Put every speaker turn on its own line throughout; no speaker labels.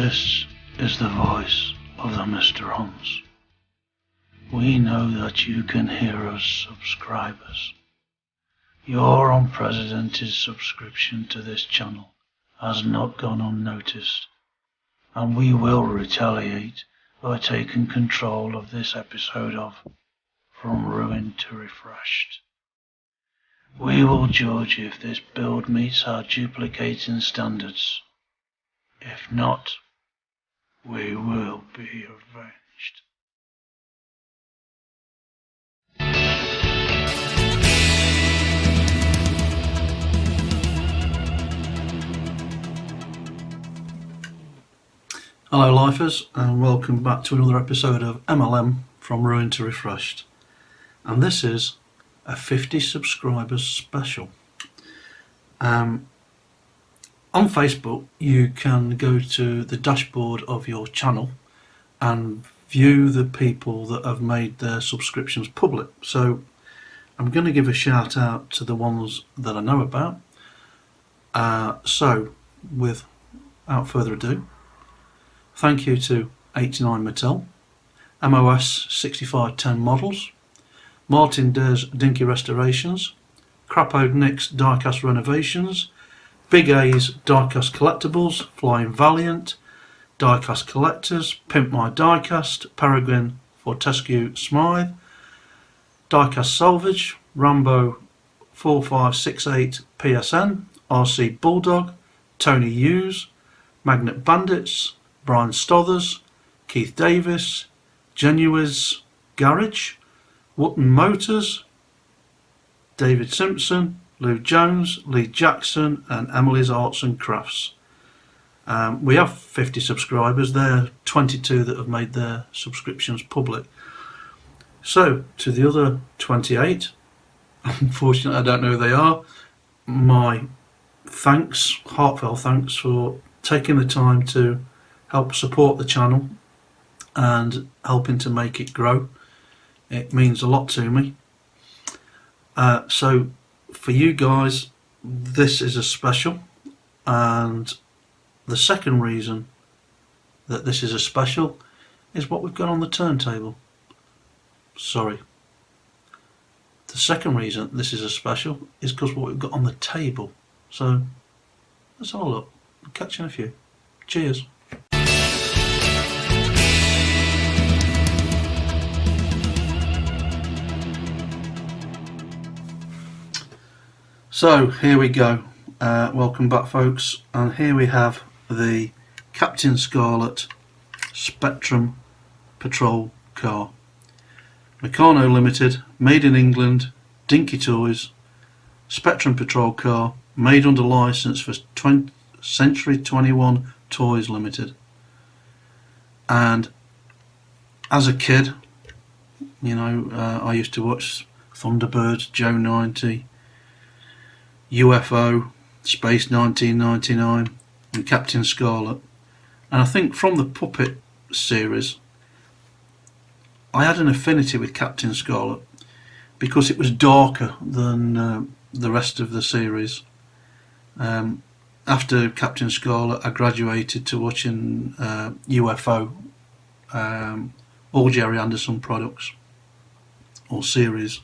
This is the voice of the Mr. Ons. We know that you can hear us, subscribers. Your unprecedented subscription to this channel has not gone unnoticed, and we will retaliate by taking control of this episode of From Ruined to Refreshed. We will judge if this build meets our duplicating standards. If not, we will be avenged.
Hello lifers, and welcome back to another episode of MLM From Ruined to Refreshed. And this is a 50 subscribers special. On Facebook you can go to the dashboard of your channel and view the people that have made their subscriptions public. So I'm going to give a shout out to the ones that I know about. So without further ado, thank you to 89 Mattel, MOS 6510 Models, Martin Dares Dinky Restorations, Crapoed Nick's Diecast Renovations, Big A's Diecast Collectibles, Flying Valiant, Diecast Collectors, Pimp My Diecast, Peregrine Fortescue Smythe, Diecast Salvage, Rambo 4568 PSN, RC Bulldog, Tony Hughes, Magnet Bandits, Brian Stothers, Keith Davis, Genuiz Garage, Wootton Motors, David Simpson, Lou Jones, Lee Jackson, and Emily's Arts and Crafts. We have 50 subscribers. There are 22 that have made their subscriptions public. So to the other 28, unfortunately I don't know who they are, my thanks, heartfelt thanks for taking the time to help support the channel and helping to make it grow. It means a lot to me. So for you guys, this is a special, and the second reason that this is a special is what we've got on the turntable. Sorry. The second reason this is a special is because what we've got on the table. So let's have a look. I'll catch you in a few. Cheers. So here we go. Welcome back folks, and here we have the Captain Scarlet Spectrum Patrol car. Meccano Limited, made in England, Dinky Toys, Spectrum Patrol car, made under licence for Century 21 Toys Limited. And as a kid, you know, I used to watch Thunderbirds, Joe 90, UFO, Space 1999 and Captain Scarlet, and I think from the Puppet series I had an affinity with Captain Scarlet because it was darker than the rest of the series. After Captain Scarlet I graduated to watching UFO, all Jerry Anderson products or series.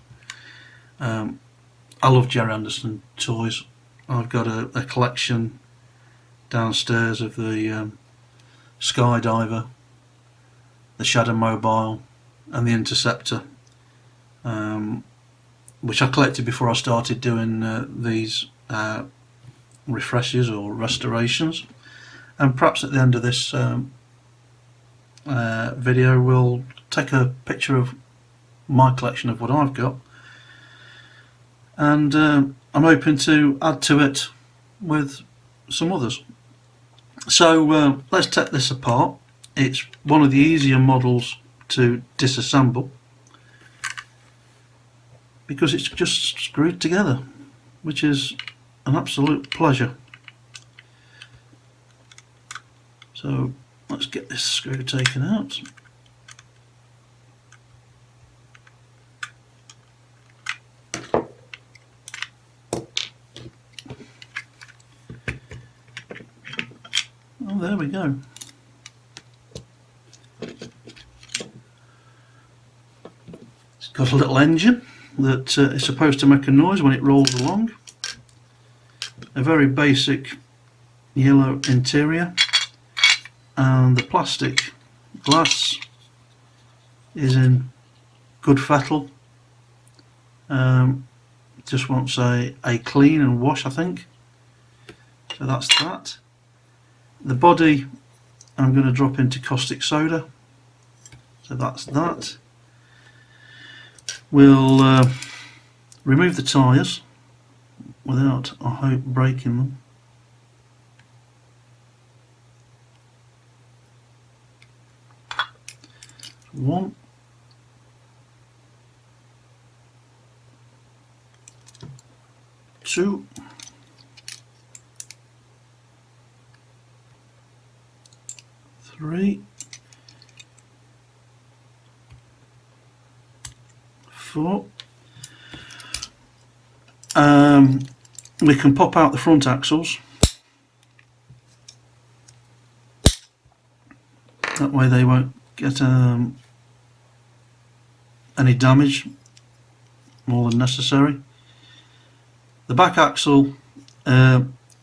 I love Jerry Anderson toys. I've got a collection downstairs of the Skydiver, the Shadow Mobile and the Interceptor, which I collected before I started doing these refreshes or restorations. And perhaps at the end of this video we'll take a picture of my collection of what I've got, and I'm hoping to add to it with some others. So let's take this apart. It's one of the easier models to disassemble because it's just screwed together, which is an absolute pleasure. So let's get this screw taken out. Oh, there we go. got a little engine that is supposed to make a noise when it rolls along. A very basic yellow interior, and the plastic glass is in good fettle. Just wants a clean and wash, I think. So that's that. The body I'm going to drop into caustic soda. So that's that. We'll remove the tyres without, I hope, breaking them. One. Two. Three. Four. We can pop out the front axles. That way they won't get any damage more than necessary. The back axle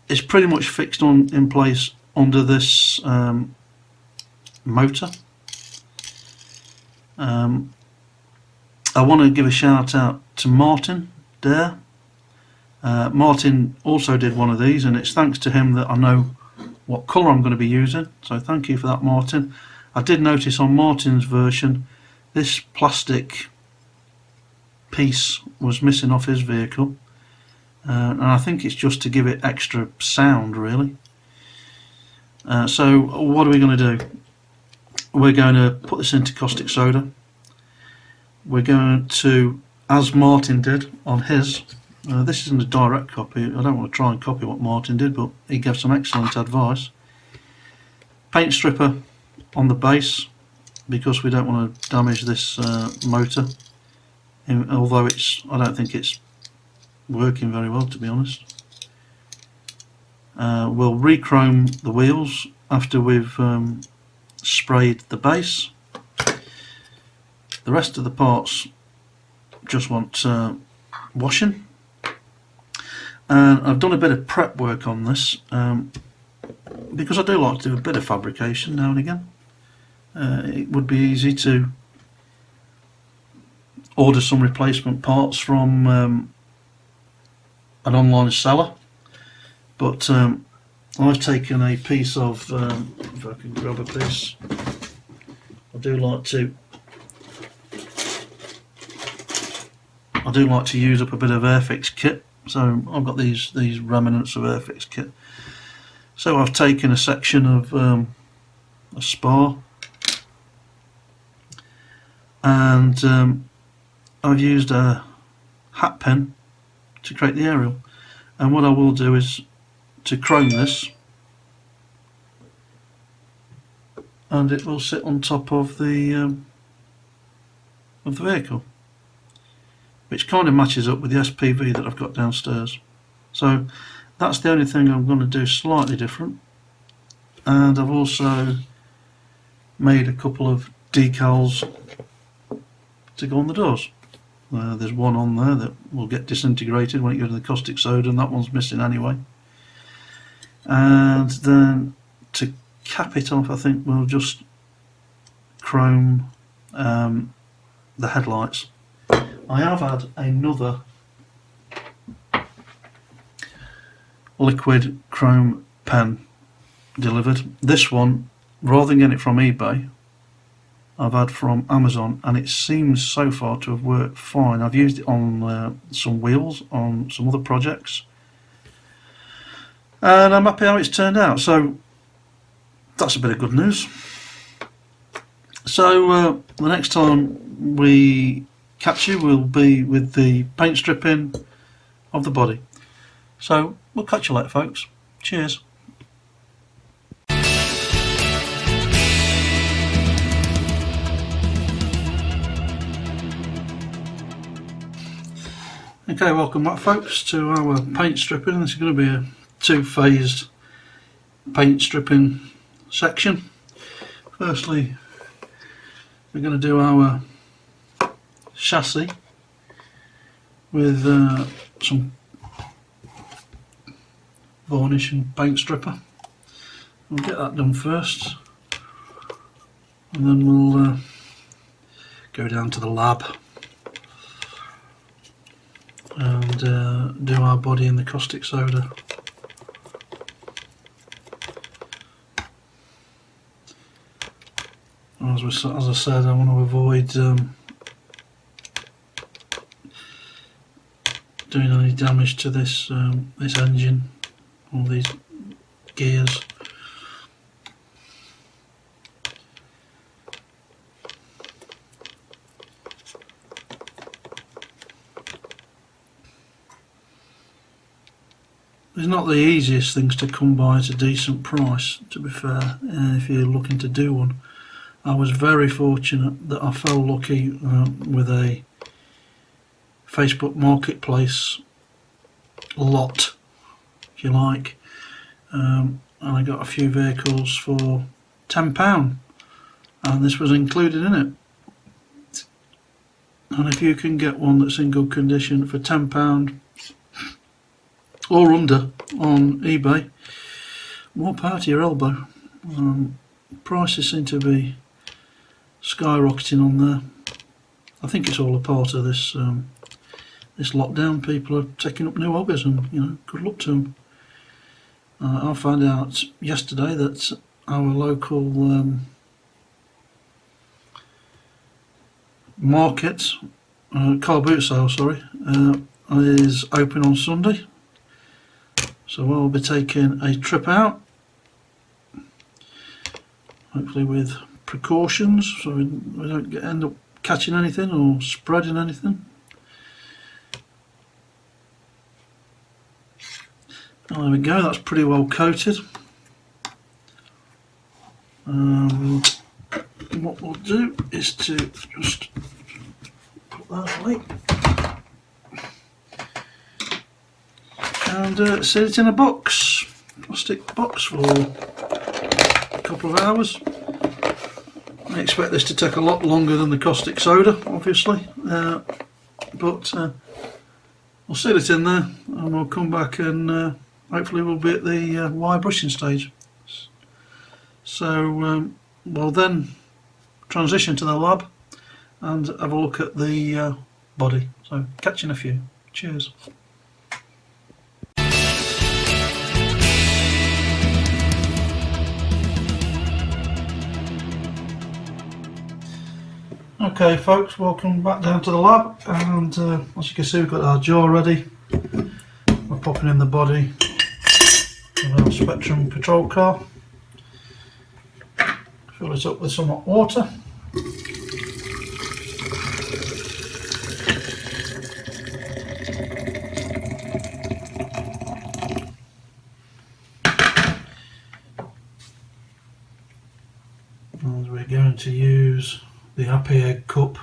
is pretty much fixed in place under this motor. I want to give a shout out to Martin there. Martin also did one of these, and it's thanks to him that I know what colour I'm going to be using, so thank you for that, Martin. I did notice on Martin's version this plastic piece was missing off his vehicle, and I think it's just to give it extra sound, really. So what are we going to do? We're going to put this into caustic soda. We're going to, as Martin did on his, this isn't a direct copy, I don't want to try and copy what Martin did, but he gave some excellent advice. Paint stripper on the base, because we don't want to damage this motor, although I don't think it's working very well, to be honest. We'll re-chrome the wheels after we've sprayed the base. The rest of the parts just want washing, and I've done a bit of prep work on this because I do like to do a bit of fabrication now and again. It would be easy to order some replacement parts from an online seller, but I've taken a piece of, if I can grab a piece, I do like to use up a bit of Airfix kit, so I've got these remnants of Airfix kit. So I've taken a section of a spar, and I've used a hat pen to create the aerial, and what I will do is to chrome this, and it will sit on top of the vehicle, which kind of matches up with the SPV that I've got downstairs. So that's the only thing I'm going to do slightly different. And I've also made a couple of decals to go on the doors. There's one on there that will get disintegrated when it goes in the caustic soda, and that one's missing anyway. And then to cap it off, I think we'll just chrome the headlights. I have had another liquid chrome pen delivered. This one, rather than getting it from eBay, I've had from Amazon, and it seems so far to have worked fine. I've used it on some wheels on some other projects, and I'm happy how it's turned out, so that's a bit of good news. So the next time we catch you will be with the paint stripping of the body. So we'll catch you later, folks. Cheers. Okay, welcome back, folks, to our paint stripping. This is going to be a two-phased paint stripping section. Firstly, we're going to do our chassis with some varnish and paint stripper. We'll get that done first, and then we'll go down to the lab and do our body in the caustic soda. As I said, I want to avoid doing any damage to this this engine or these gears. It's not the easiest things to come by at a decent price, to be fair, if you're looking to do one. I was very fortunate that I fell lucky with a Facebook Marketplace lot, if you like, and I got a few vehicles for £10, and this was included in it. And if you can get one that's in good condition for £10 or under on eBay, more power to your elbow. Prices seem to be skyrocketing on there. I think it's all a part of this this lockdown. People are taking up new hobbies, and good luck to them. I found out yesterday that our local market, car boot sale, is open on Sunday. So I'll be taking a trip out, hopefully with precautions, so we don't end up catching anything or spreading anything. Oh, there we go, that's pretty well coated. What we'll do is to just put that away and set it in a box, plastic box, for a couple of hours. I expect this to take a lot longer than the caustic soda, obviously, but we'll seal it in there and we'll come back and hopefully we'll be at the wire brushing stage. So we'll then transition to the lab and have a look at the body. So catch you in a few. Cheers. Okay folks, welcome back down to the lab, and as you can see we've got our jaw ready. We're popping in the body of our Spectrum patrol car. Fill it up with some hot water. And we're going to use the happy egg cup.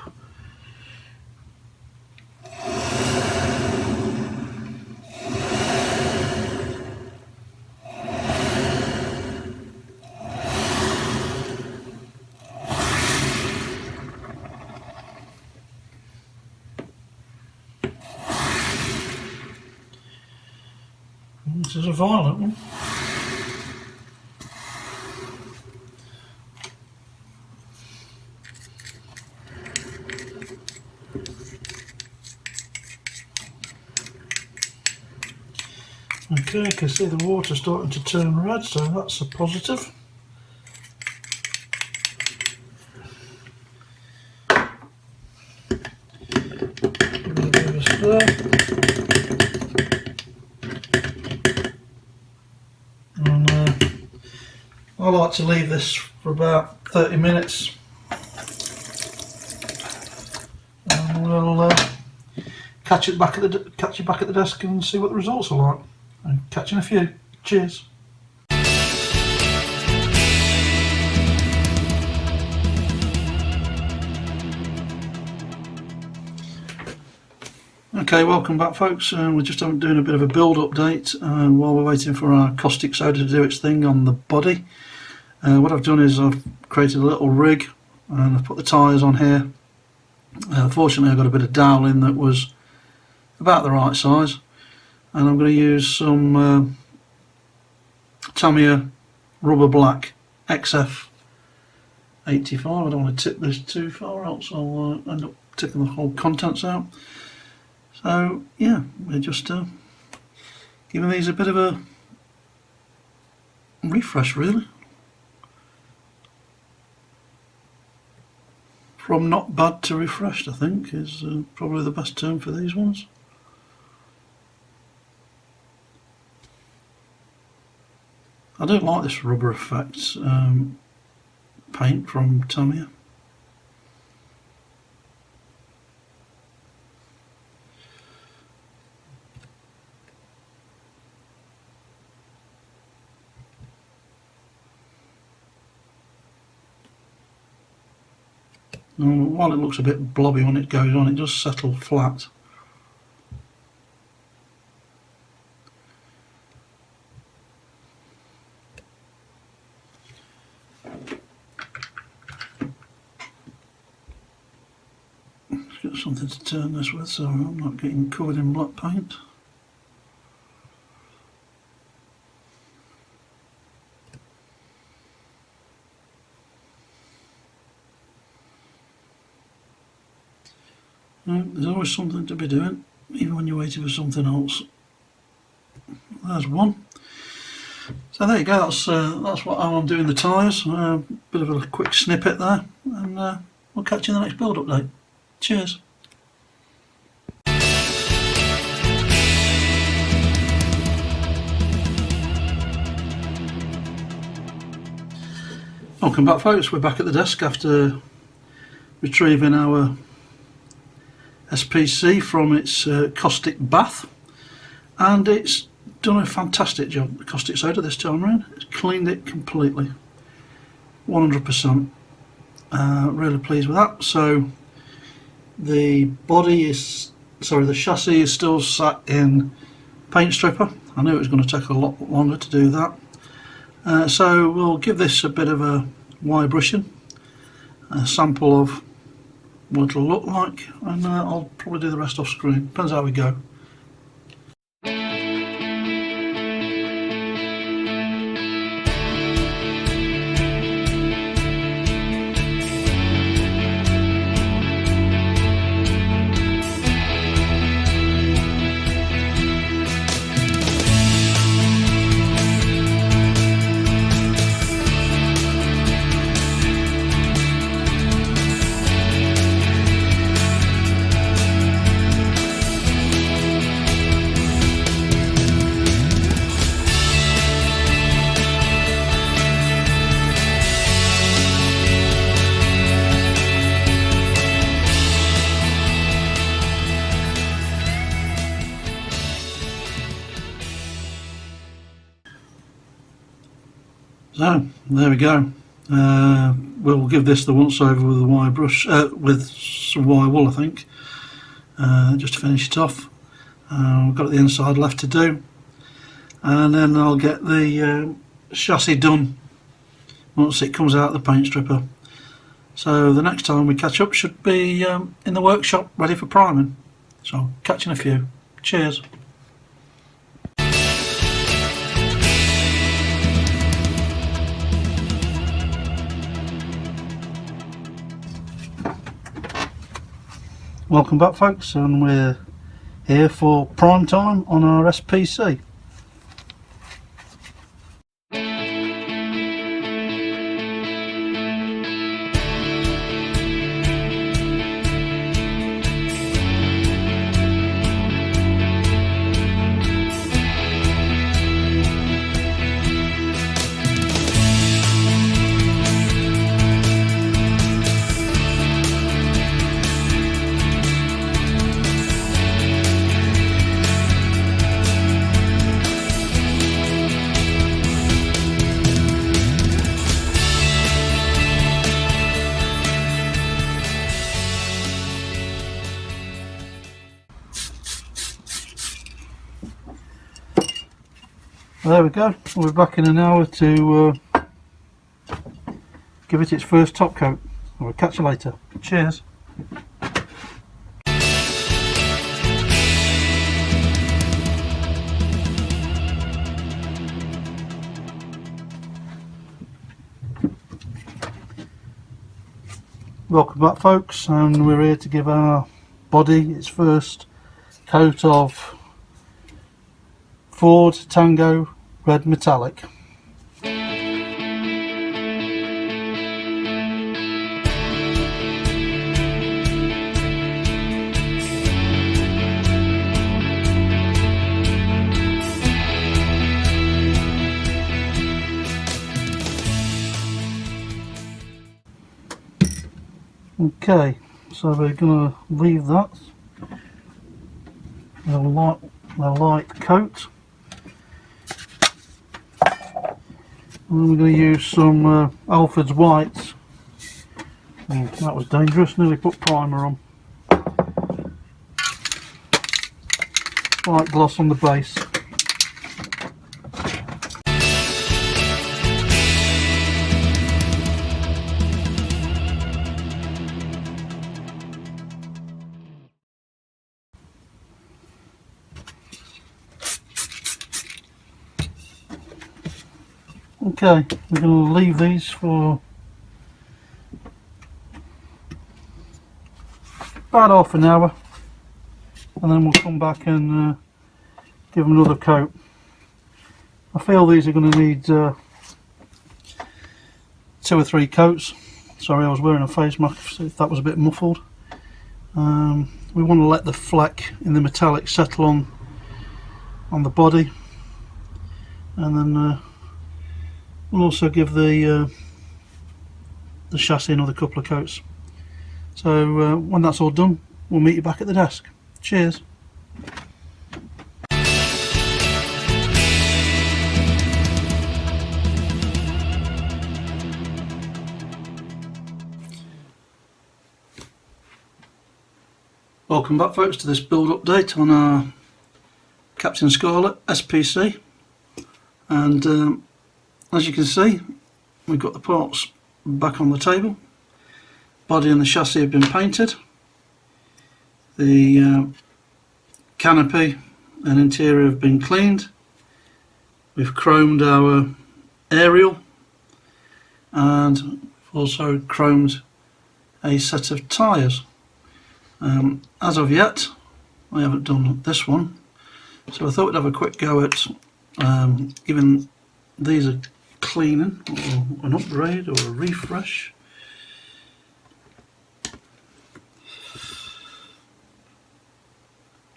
This is a violet one. Okay, you can see the water starting to turn red, so that's a positive. Give it a bit of a stir. And I like to leave this for about 30 minutes. And we'll catch you back at the desk and see what the results are like. And catch you in a few. Cheers. Okay, welcome back folks. We're just doing a bit of a build update while we're waiting for our caustic soda to do its thing on the body. What I've done is I've created a little rig and I've put the tyres on here Fortunately I got a bit of doweling that was about the right size, and I'm going to use some Tamiya rubber black XF 85. I don't want to tip this too far, else I'll end up tipping the whole contents out. So yeah, we're just giving these a bit of a refresh, really. From not bad to refreshed, I think, is probably the best term for these ones. I do like this rubber effect paint from Tamiya. While it looks a bit blobby when it goes on, it does settle flat. Let's get something to turn this with so I'm not getting covered in black paint. There's always something to be doing, even when you're waiting for something else. There's one. So there you go, that's what I'm doing the tyres. Bit of a quick snippet there, and we'll catch you in the next build update. Cheers. Welcome back, folks. We're back at the desk after retrieving our SPC from its caustic bath, and it's done a fantastic job. The caustic soda this time around, it's cleaned it completely, 100%. Really pleased with that. So the the chassis is still sat in paint stripper. I knew it was going to take a lot longer to do that. So we'll give this a bit of a wire brushing, a sample of what it'll look like, and I'll probably do the rest off screen. Depends how we go. So there we go. We'll give this the once over with a wire brush, with some wire wool, I think, just to finish it off. We've got the inside left to do, and then I'll get the chassis done once it comes out of the paint stripper. So the next time we catch up should be in the workshop ready for priming. So catch you in a few. Cheers. Welcome back, folks, and we're here for prime time on our SPC. There we go, we're back in an hour to give it its first top coat. I'll catch you later. Cheers. Welcome back, folks, and we're here to give our body its first coat of Ford Tango Red Metallic. Okay, so we're going to leave that a light coat, and then we're going to use some Alfred's White. That was dangerous, nearly put primer on. White gloss on the base. Okay, we're going to leave these for about half an hour, and then we'll come back and give them another coat. I feel these are going to need 2 or 3 coats. Sorry, I was wearing a face mask if that was a bit muffled. We want to let the fleck in the metallic settle on the body, and then we'll also give the chassis another couple of coats. So when that's all done, we'll meet you back at the desk. Cheers. Welcome back, folks, to this build update on our Captain Scarlet SPC, and as you can see, we've got the parts back on the table. Body and the chassis have been painted. The canopy and interior have been cleaned. We've chromed our aerial, and also chromed a set of tyres. As of yet, I haven't done this one, so I thought we'd have a quick go at giving these a cleaning, or an upgrade, or a refresh.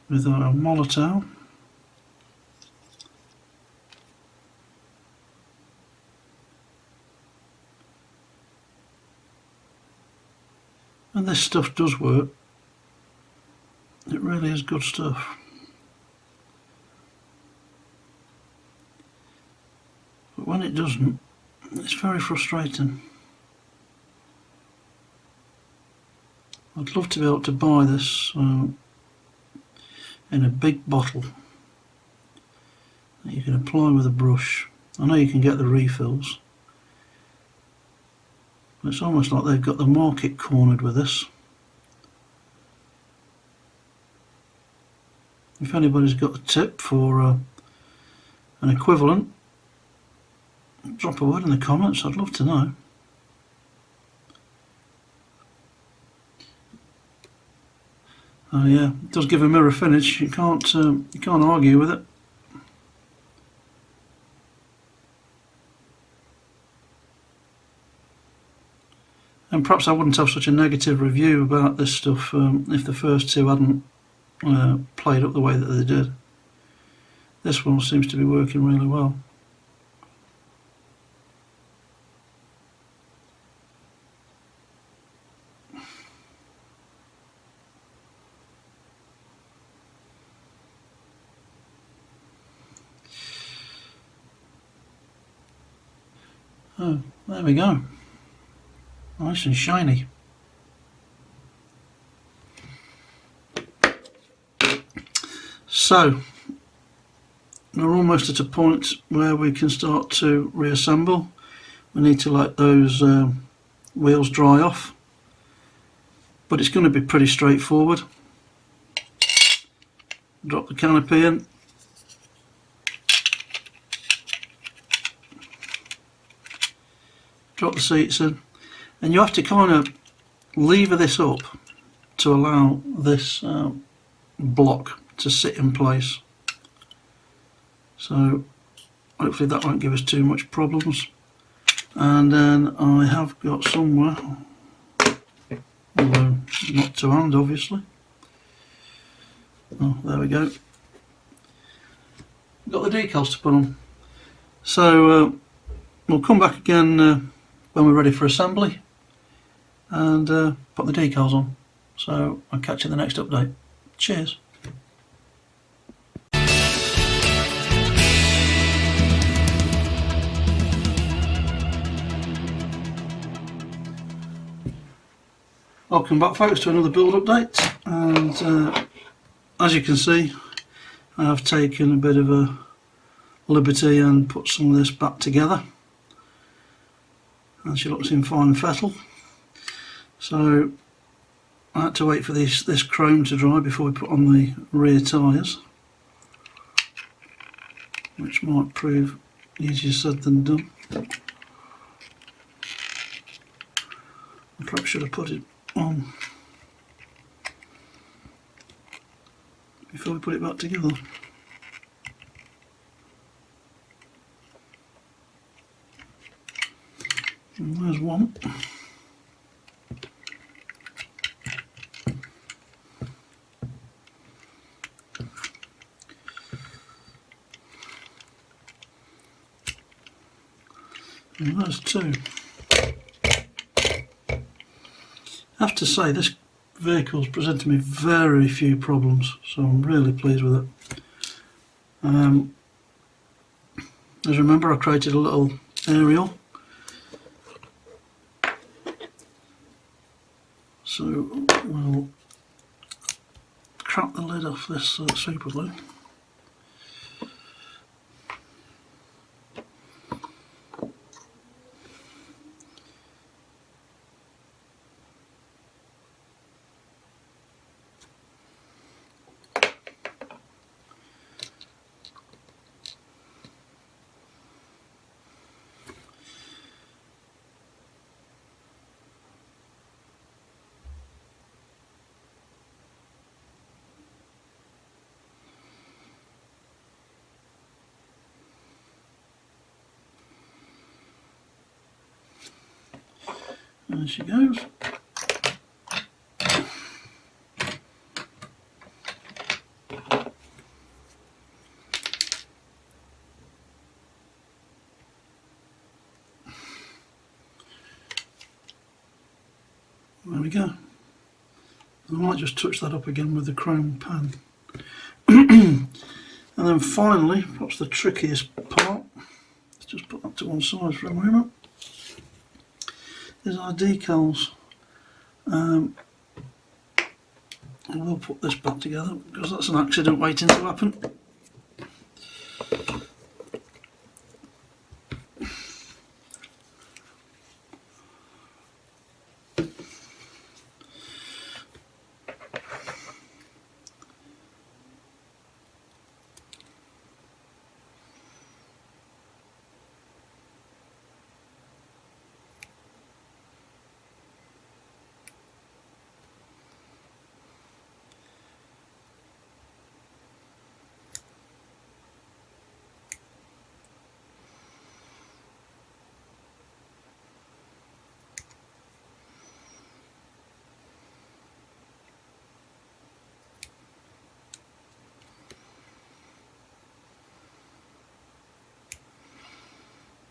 With our Molotov. And this stuff does work. It really is good stuff. But when it doesn't, it's very frustrating. I'd love to be able to buy this in a big bottle that you can apply with a brush. I know you can get the refills, but it's almost like they've got the market cornered with this. If anybody's got a tip for an equivalent, drop a word in the comments. I'd love to know. Oh yeah, it does give a mirror finish. You can't argue with it. And perhaps I wouldn't have such a negative review about this stuff if the first two hadn't played up the way that they did. This one seems to be working really well. Oh, there we go. Nice and shiny. So, we're almost at a point where we can start to reassemble. We need to let those wheels dry off, but it's going to be pretty straightforward. Drop the canopy in. Drop the seats in, and you have to kind of lever this up to allow this block to sit in place. So hopefully that won't give us too much problems. And then I have got somewhere, although not to hand obviously. Oh, there we go. Got the decals to put on. So we'll come back again when we're ready for assembly and put the decals on. So I'll catch you in the next update. Cheers. Welcome back folks to another build update, and as you can see I have taken a bit of a liberty and put some of this back together, and she looks in fine fettle. So I had to wait for this chrome to dry before we put on the rear tyres, which might prove easier said than done. I perhaps should have put it on before we put it back together. And there's one. And there's two. I have to say this vehicle's presented me very few problems, so I'm really pleased with it. As you remember, I created a little aerial, so we'll crack the lid off this super glue. There she goes. There we go. I might just touch that up again with the chrome pan. And then finally, perhaps the trickiest part, let's just put that to one side for a moment, is our decals. I will put this back together because that's an accident waiting to happen.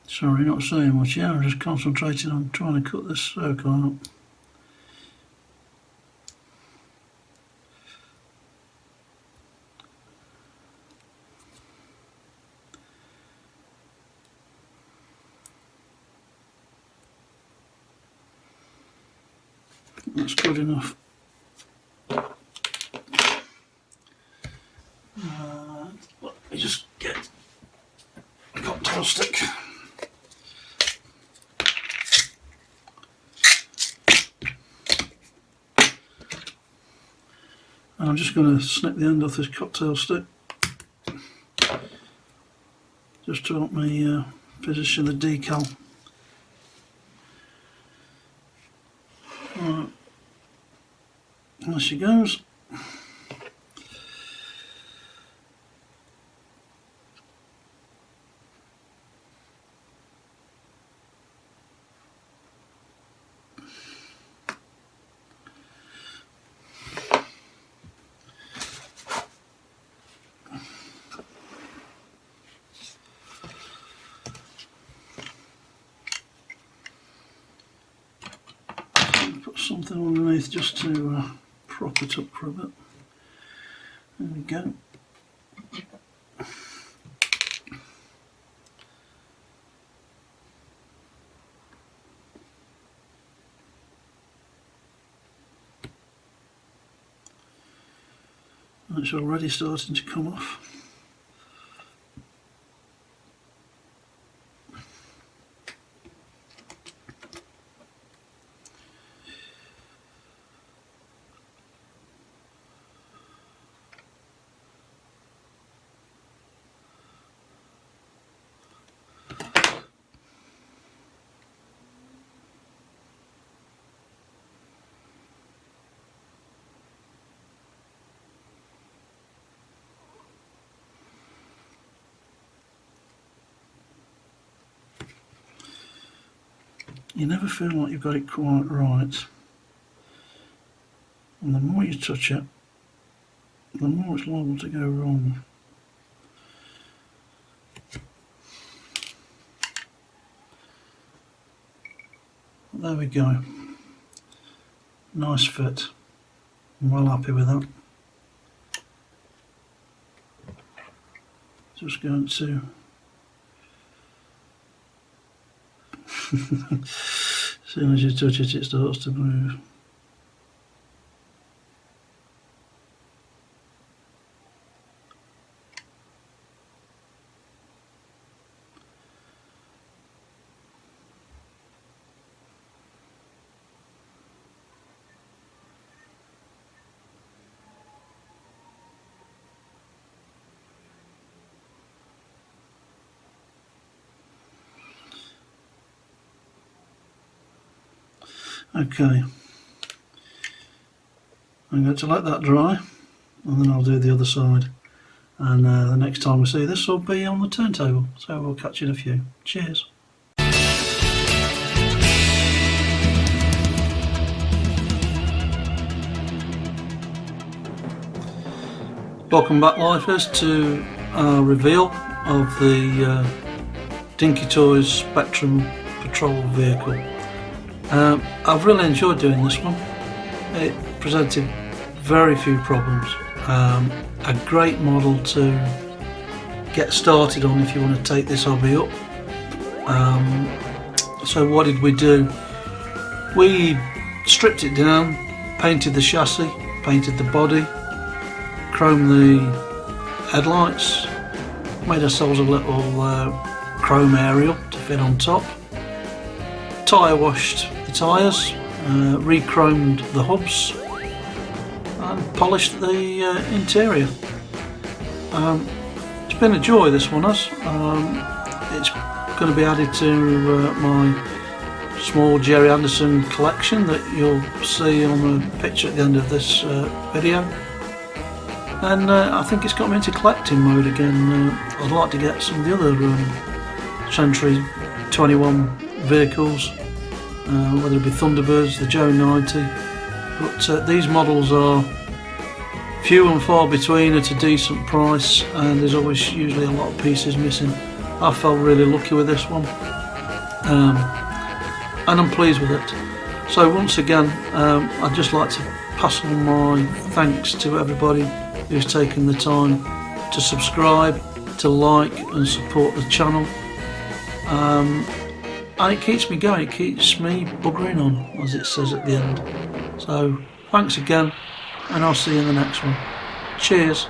Sorry, not saying much here, I'm just concentrating on trying to cut this circle out. That's good enough. Let me just get a cocktail stick. And I'm just going to snip the end off this cocktail stick just to help me position the decal. Right, There she goes. Put something underneath just to prop it up for a bit. There we go. It's already starting to come off. You never feel like you've got it quite right, and the more you touch it, the more it's liable to go wrong. There we go. Nice fit. I'm well happy with that. Just going to as soon as you touch it, it starts to move. Okay, I'm going to let that dry and then I'll do the other side, and the next time we see this will be on the turntable, so we'll catch you in a few. Cheers. Welcome back, lifers, to our reveal of the Dinky Toys Spectrum Patrol vehicle. I've really enjoyed doing this one. It presented very few problems. A great model to get started on if you want to take this hobby up. So what did we do? We stripped it down, painted the chassis, painted the body, chromed the headlights, made ourselves a little chrome aerial to fit on top, tyre washed the tyres, re-chromed the hubs and polished the interior. It's been a joy, this one has. It's going to be added to my small Jerry Anderson collection that you'll see on the picture at the end of this video. And I think it's got me into collecting mode again. I'd like to get some of the other Century 21 vehicles, whether it be Thunderbirds, the Joe 90, but these models are few and far between at a decent price, and there's always usually a lot of pieces missing. I felt really lucky with this one, and I'm pleased with it. So once again, I'd just like to pass on my thanks to everybody who's taken the time to subscribe, to like and support the channel. And it keeps me going, it keeps me buggering on, as it says at the end. So thanks again, and I'll see you in the next one. Cheers.